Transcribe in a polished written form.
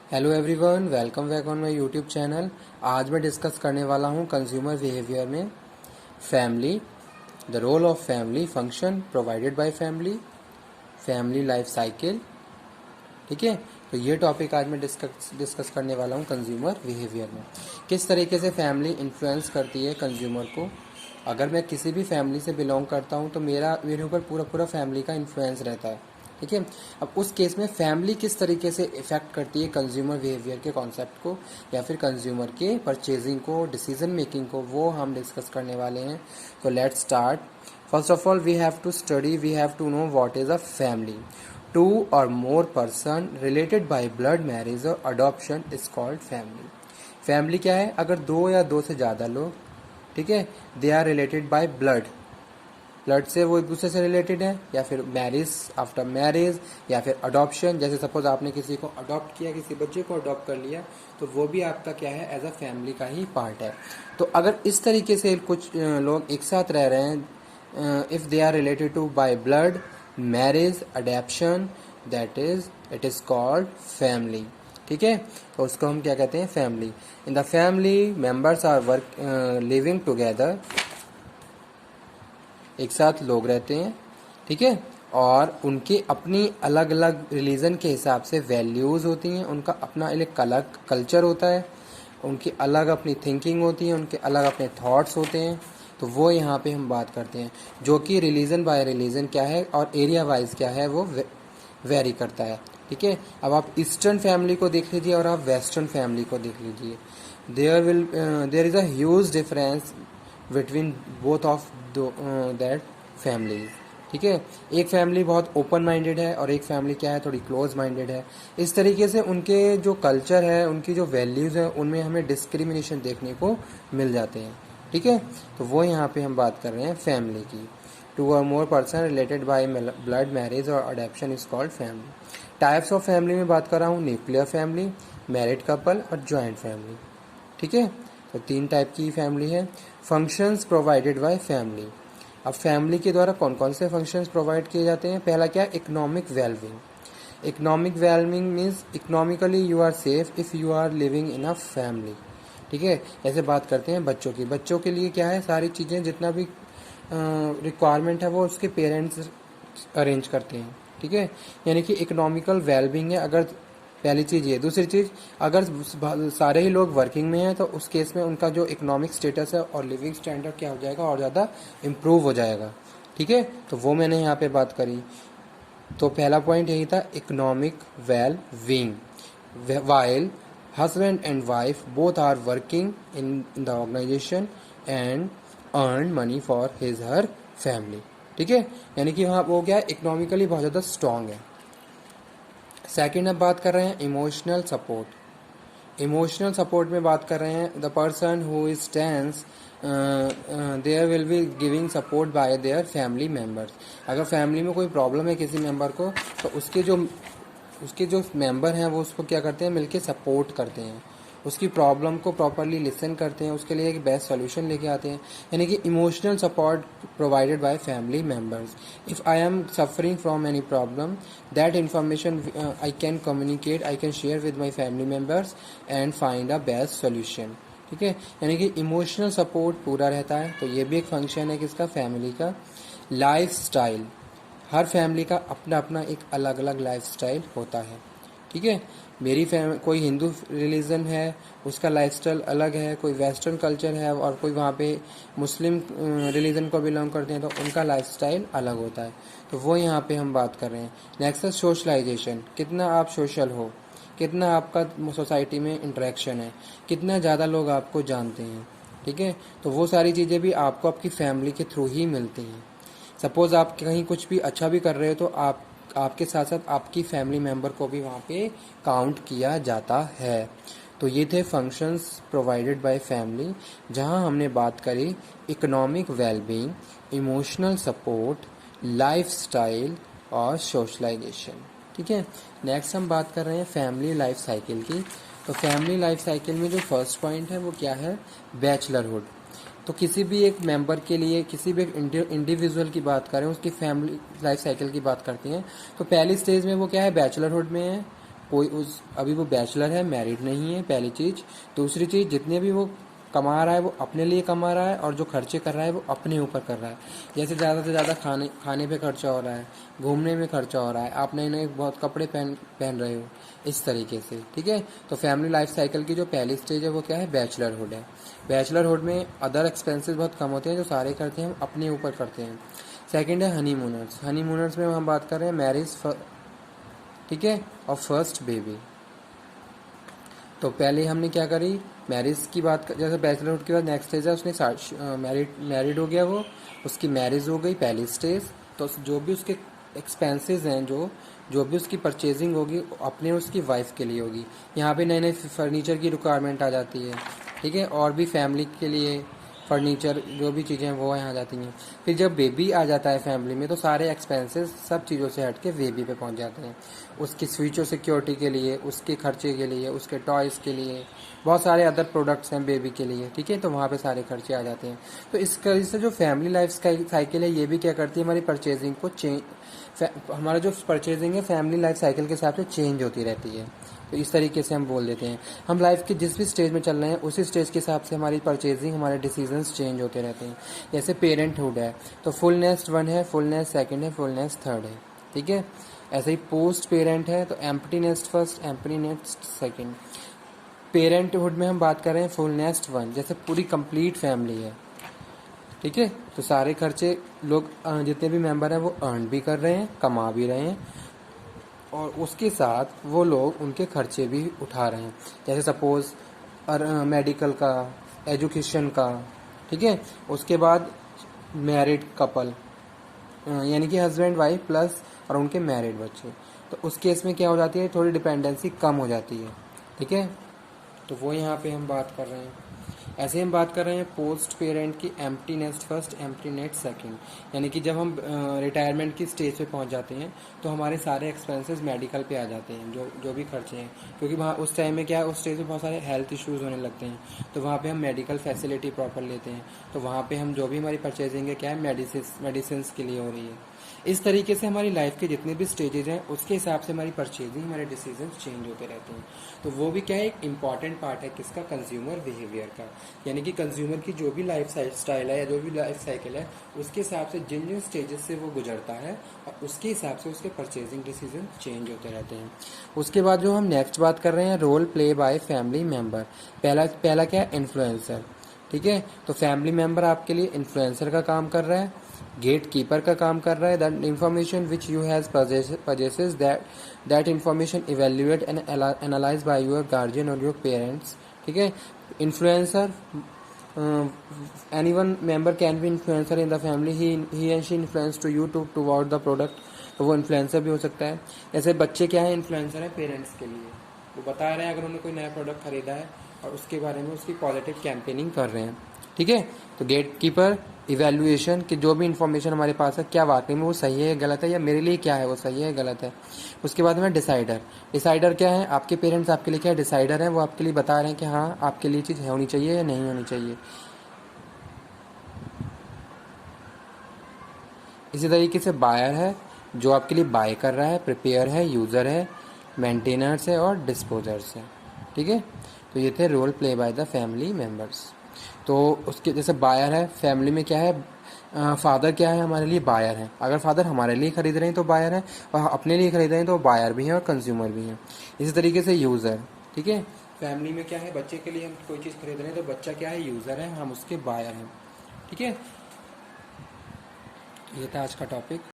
Hello everyone, welcome back on my YouTube channel. आज मैं discuss करने वाला हूँ कंज्यूमर बिहेवियर में family, the role of family, function provided by family, family life cycle. ठीक है, तो ये टॉपिक आज मैं डिस्कस करने वाला हूँ कंज्यूमर बिहेवियर में। किस तरीके से फैमिली इन्फ्लुएंस करती है कंज्यूमर को। अगर मैं किसी भी फैमिली से बिलोंग करता हूँ तो मेरे ऊपर पूरा फैमिली का इन्फ्लुएंस रहता है। ठीक है, अब उस केस में फैमिली किस तरीके से इफ़ेक्ट करती है कंज्यूमर बिहेवियर के कॉन्सेप्ट को या फिर कंज्यूमर के परचेजिंग को, डिसीजन मेकिंग को, वो हम डिस्कस करने वाले हैं। तो let's start. First of all we have to know what is a family. Two or more person related by blood, marriage or adoption is called family. Family क्या है? अगर दो या दो से ज़्यादा लोग, ठीक है, they are related by blood, blood से वो एक दूसरे से रिलेटेड है, या फिर मैरिज, आफ्टर मैरिज, या फिर अडॉप्शन। जैसे सपोज आपने किसी को अडॉप्ट किया, किसी बच्चे को अडॉप्ट कर लिया, तो वो भी आपका क्या है? एज अ फैमिली का ही पार्ट है। तो अगर इस तरीके से कुछ लोग एक साथ रह रहे हैं, if they are related to by blood, marriage, adoption, it is called family. ठीक है, तो उसको हम क्या कहते हैं? Family. In the family members are living together, एक साथ लोग रहते हैं। ठीक है, और उनकी अपनी अलग अलग रिलीजन के हिसाब से वैल्यूज़ होती हैं, उनका अपना एक अलग कल्चर होता है, उनकी अलग अपनी थिंकिंग होती है, उनके अलग अपने थॉट्स होते हैं। तो वो यहाँ पे हम बात करते हैं, जो कि रिलीजन बाय रिलीजन क्या है और एरिया वाइज क्या है, वो वेरी करता है। ठीक है, अब आप ईस्टर्न फैमिली को देख लीजिए और आप वेस्टर्न फैमिली को देख लीजिए। There is a huge difference between both of that families. ठीक है, एक फैमिली बहुत ओपन माइंडेड है और एक फैमिली क्या है? थोड़ी क्लोज माइंडेड है। इस तरीके से उनके जो कल्चर है, उनकी जो वैल्यूज़ हैं, उनमें हमें डिस्क्रिमिनेशन देखने को मिल जाते हैं। ठीक है, तो वो यहाँ पे हम बात कर रहे हैं फैमिली की। Two or more person related by blood, marriage or adoption is called family. Types of family में बात कर रहा हूँ, न्यूक्लियर फैमिली, मैरिड कपल और जॉइंट फैमिली। ठीक है, तो तीन टाइप की फैमिली है। Functions provided by family. अब फैमिली के द्वारा कौन कौन से फंक्शंस प्रोवाइड किए जाते हैं? पहला क्या? Economic wellbeing. Economic wellbeing means economically you are safe if you are living in a family. ठीक है, ऐसे बात करते हैं बच्चों की। बच्चों के लिए क्या है? सारी चीज़ें जितना भी रिक्वायरमेंट है वो उसके पेरेंट्स अरेंज करते हैं। ठीक है, यानी कि इकोनॉमिकल वेलबिंग है। अगर पहली चीज़ ये, दूसरी चीज़, अगर सारे ही लोग वर्किंग में हैं तो उस केस में उनका जो इकोनॉमिक स्टेटस है और लिविंग स्टैंडर्ड क्या हो जाएगा? और ज़्यादा इम्प्रूव हो जाएगा। ठीक है, तो वो मैंने यहाँ पे बात करी। तो पहला पॉइंट यही था, economic well being. While husband and wife both are working in the organisation and earn money for his her family. ठीक है, यानी कि वहाँ वो क्या है? इकोनॉमिकली बहुत ज़्यादा स्ट्रांग है। सेकेंड अब बात कर रहे हैं इमोशनल सपोर्ट। इमोशनल सपोर्ट में बात कर रहे हैं the person who is tense, there will be giving support by their family members. अगर फैमिली में कोई प्रॉब्लम है किसी मेंबर को, तो उसके जो मेंबर हैं वो उसको क्या करते हैं? मिलके सपोर्ट करते हैं, उसकी प्रॉब्लम को प्रॉपरली लिसन करते हैं, उसके लिए एक बेस्ट सोल्यूशन लेके आते हैं। यानी कि emotional support provided by family members. If I am suffering from any problem, that information I can communicate, I can share with my family members and find a best solution. ठीक है, यानी कि emotional support पूरा रहता है। तो ये भी एक फंक्शन है किसका? फैमिली का। लाइफ स्टाइल, हर फैमिली का अपना अपना एक अलग अलग लाइफ स्टाइल होता है। ठीक है, मेरी कोई हिंदू रिलीजन है, उसका लाइफस्टाइल अलग है, कोई वेस्टर्न कल्चर है और कोई वहाँ पे मुस्लिम रिलीजन को बिलोंग करते हैं, तो उनका लाइफस्टाइल अलग होता है। तो वो यहाँ पे हम बात कर रहे हैं। नेक्स्ट है सोशलाइजेशन। कितना आप सोशल हो, कितना आपका सोसाइटी में इंटरेक्शन है, कितना ज़्यादा लोग आपको जानते हैं। ठीक है, तो वो सारी चीज़ें भी आपको आपकी फैमिली के थ्रू ही मिलती हैं। सपोज़ आप कहीं कुछ भी अच्छा भी कर रहे हो तो आपके साथ साथ आपकी फैमिली मेम्बर को भी वहाँ पे काउंट किया जाता है। तो ये थे फंक्शंस प्रोवाइडेड बाय फैमिली, जहाँ हमने बात करी economic wellbeing, emotional support, life style और सोशलाइजेशन। ठीक है, नेक्स्ट हम बात कर रहे हैं फैमिली लाइफ साइकिल की। तो फैमिली लाइफ साइकिल में जो फर्स्ट पॉइंट है वो क्या है? बैचलरहुड। तो किसी भी एक मेंबर के लिए, किसी भी एक इंडिविजुअल की बात करें, उसकी फैमिली लाइफ साइकिल की बात करते हैं, तो पहली स्टेज में वो क्या है? बैचलरहुड में है। कोई उस अभी वो बैचलर है, मैरिड नहीं है, पहली चीज़। दूसरी चीज़, जितने भी वो कमा रहा है वो अपने लिए कमा रहा है, और जो खर्चे कर रहा है वो अपने ऊपर कर रहा है। जैसे ज़्यादा से ज़्यादा खाने खाने पे खर्चा हो रहा है, घूमने में खर्चा हो रहा है, आप नए नए बहुत कपड़े पहन पहन रहे हो, इस तरीके से, ठीक है। तो फैमिली लाइफ साइकिल की जो पहली स्टेज है वो क्या है, बैचलरहुड है। बैचलरहुड में अदर एक्सपेंसेस बहुत कम होते हैं, जो सारे करते हैं हम अपने ऊपर करते हैं। सेकंड है हनीमूनर्स। हनीमूनर्स में हम बात कर रहे हैं मैरिज, ठीक है, और फर्स्ट बेबी। तो पहले हमने क्या करी, मैरिज की बात जैसे बैचलरहुड के बाद नेक्स्ट स्टेज है, उसने मैरिड हो गया, वो उसकी मैरिज हो गई, पहली स्टेज। तो जो भी उसके एक्सपेंसेस हैं, जो जो भी उसकी परचेजिंग होगी अपने उसकी वाइफ के लिए होगी। यहाँ पे नए नए फर्नीचर की रिक्वायरमेंट आ जाती है, ठीक है, और भी फैमिली के लिए फर्नीचर जो भी चीज़ें हैं वो यहाँ आ जाती हैं। फिर जब बेबी आ जाता है फैमिली में, तो सारे एक्सपेंसेस सब चीज़ों से हट के बेबी पे पहुँच जाते हैं। उसकी फ्यूचर सिक्योरिटी के लिए, उसके खर्चे के लिए, उसके टॉयज़ के लिए, बहुत सारे अदर प्रोडक्ट्स हैं बेबी के लिए, ठीक है, तो वहाँ पे सारे खर्चे आ जाते हैं। तो इस वजह से जो फैमिली लाइफ साइकिल है ये भी क्या करती है, हमारी परचेजिंग को हमारा जो परचेजिंग है फैमिली लाइफ साइकिल के हिसाब से चेंज होती रहती है। तो इस तरीके से हम बोल देते हैं, हम लाइफ के जिस भी स्टेज में चल रहे हैं उसी स्टेज के हिसाब से हमारी परचेजिंग, हमारे डिसीजंस चेंज होते रहते हैं। जैसे पेरेंटहुड है तो फुल नेस्ट 1 है, फुल नेस्ट सेकंड है, फुल नेस्ट थर्ड है, ठीक है। ऐसे ही पोस्ट पेरेंट है तो empty nest first, empty nest second. Parenthood में हम बात कर रहे हैं फुल नेस्ट 1, जैसे पूरी कंप्लीट फैमिली है, ठीक है। तो सारे खर्चे लोग जितने भी मेंबर हैं वो अर्न भी कर रहे हैं, कमा भी रहे हैं, और उसके साथ वो लोग उनके खर्चे भी उठा रहे हैं। जैसे सपोज मेडिकल का, एजुकेशन का, ठीक है। उसके बाद मैरिड कपल, यानी कि हस्बैंड वाइफ प्लस और उनके मैरिड बच्चे, तो उस केस में क्या हो जाती है, थोड़ी डिपेंडेंसी कम हो जाती है, ठीक है। तो वो यहाँ पे हम बात कर रहे हैं। ऐसे हम बात कर रहे हैं पोस्ट पेरेंट की empty nest first, empty nest second. यानी कि जब हम रिटायरमेंट की स्टेज पे पहुंच जाते हैं तो हमारे सारे एक्सपेंसेस मेडिकल पे आ जाते हैं, जो जो भी खर्चे हैं, क्योंकि वहाँ उस टाइम में क्या है, उस स्टेज पे बहुत सारे हेल्थ इश्यूज़ होने लगते हैं, तो वहाँ पे हम मेडिकल फैसिलिटी प्रॉपर लेते हैं। तो वहाँ पे हम जो भी हमारी परचेजिंग है क्या है, मेडिसिन के लिए हो रही है। इस तरीके से हमारी लाइफ के जितने भी स्टेजेज हैं उसके हिसाब से हमारी परचेजिंग, हमारे डिसीजन चेंज होते रहते हैं। तो वो भी क्या है, एक इंपॉर्टेंट पार्ट है किसका, कंज्यूमर बिहेवियर का। यानी कि कंज्यूमर की जो भी लाइफ स्टाइल है या जो भी लाइफ साइकिल है उसके हिसाब से जिन जिन स्टेजेस से वो गुजरता है और उसके हिसाब से उसके परचेजिंग डिसीजन चेंज होते रहते हैं। उसके बाद जो हम नेक्स्ट बात कर रहे हैं, role play by family member. पहला पहला क्या है, इन्फ्लुएंसर, ठीक है। तो फैमिली मेम्बर आपके लिए इन्फ्लुएंसर का काम कर रहा है, गेट कीपर का काम कर रहा है। That information which you has possesses that information evaluate and analyse by your guardian और योर पेरेंट्स, ठीक है। Influencer, anyone member can be influencer in the family, he and she influence to you toward the product, तो वो influencer भी हो सकता है। जैसे बच्चे क्या है, इन्फ्लुएंसर है पेरेंट्स के लिए, वो बता रहे हैं अगर उन्होंने कोई नया प्रोडक्ट खरीदा है और उसके बारे में उसकी पॉजिटिव कैंपेनिंग कर रहे हैं, ठीक है। तो गेट कीपर, इवेल्युएशन कि जो भी इन्फॉर्मेशन हमारे पास है क्या वाकई में वो सही है गलत है, या मेरे लिए क्या है वो सही है गलत है। उसके बाद में डिसाइडर। डिसाइडर क्या है, आपके पेरेंट्स आपके लिए क्या है, डिसाइडर हैं, वो आपके लिए बता रहे हैं कि हाँ आपके लिए चीज़ होनी चाहिए या नहीं होनी चाहिए। इसी तरीके से बायर है, जो आपके लिए बाय कर रहा है, प्रिपेयर है, यूज़र है, मेंटेनर्स है और डिस्पोजर्स है, ठीक है। तो ये थे role play by the family members. तो उसके जैसे बायर है, फैमिली में क्या है, फादर क्या है, हमारे लिए बायर है। अगर फादर हमारे लिए खरीद रहे हैं तो बायर है, और अपने लिए खरीद रहे हैं तो बायर भी हैं और कंज्यूमर भी हैं। इसी तरीके से यूज़र, ठीक है। फैमिली में क्या है, बच्चे के लिए हम कोई चीज़ खरीद रहे हैं तो बच्चा क्या है, यूज़र है, हम उसके बायर हैं, ठीक है। ये था आज का टॉपिक।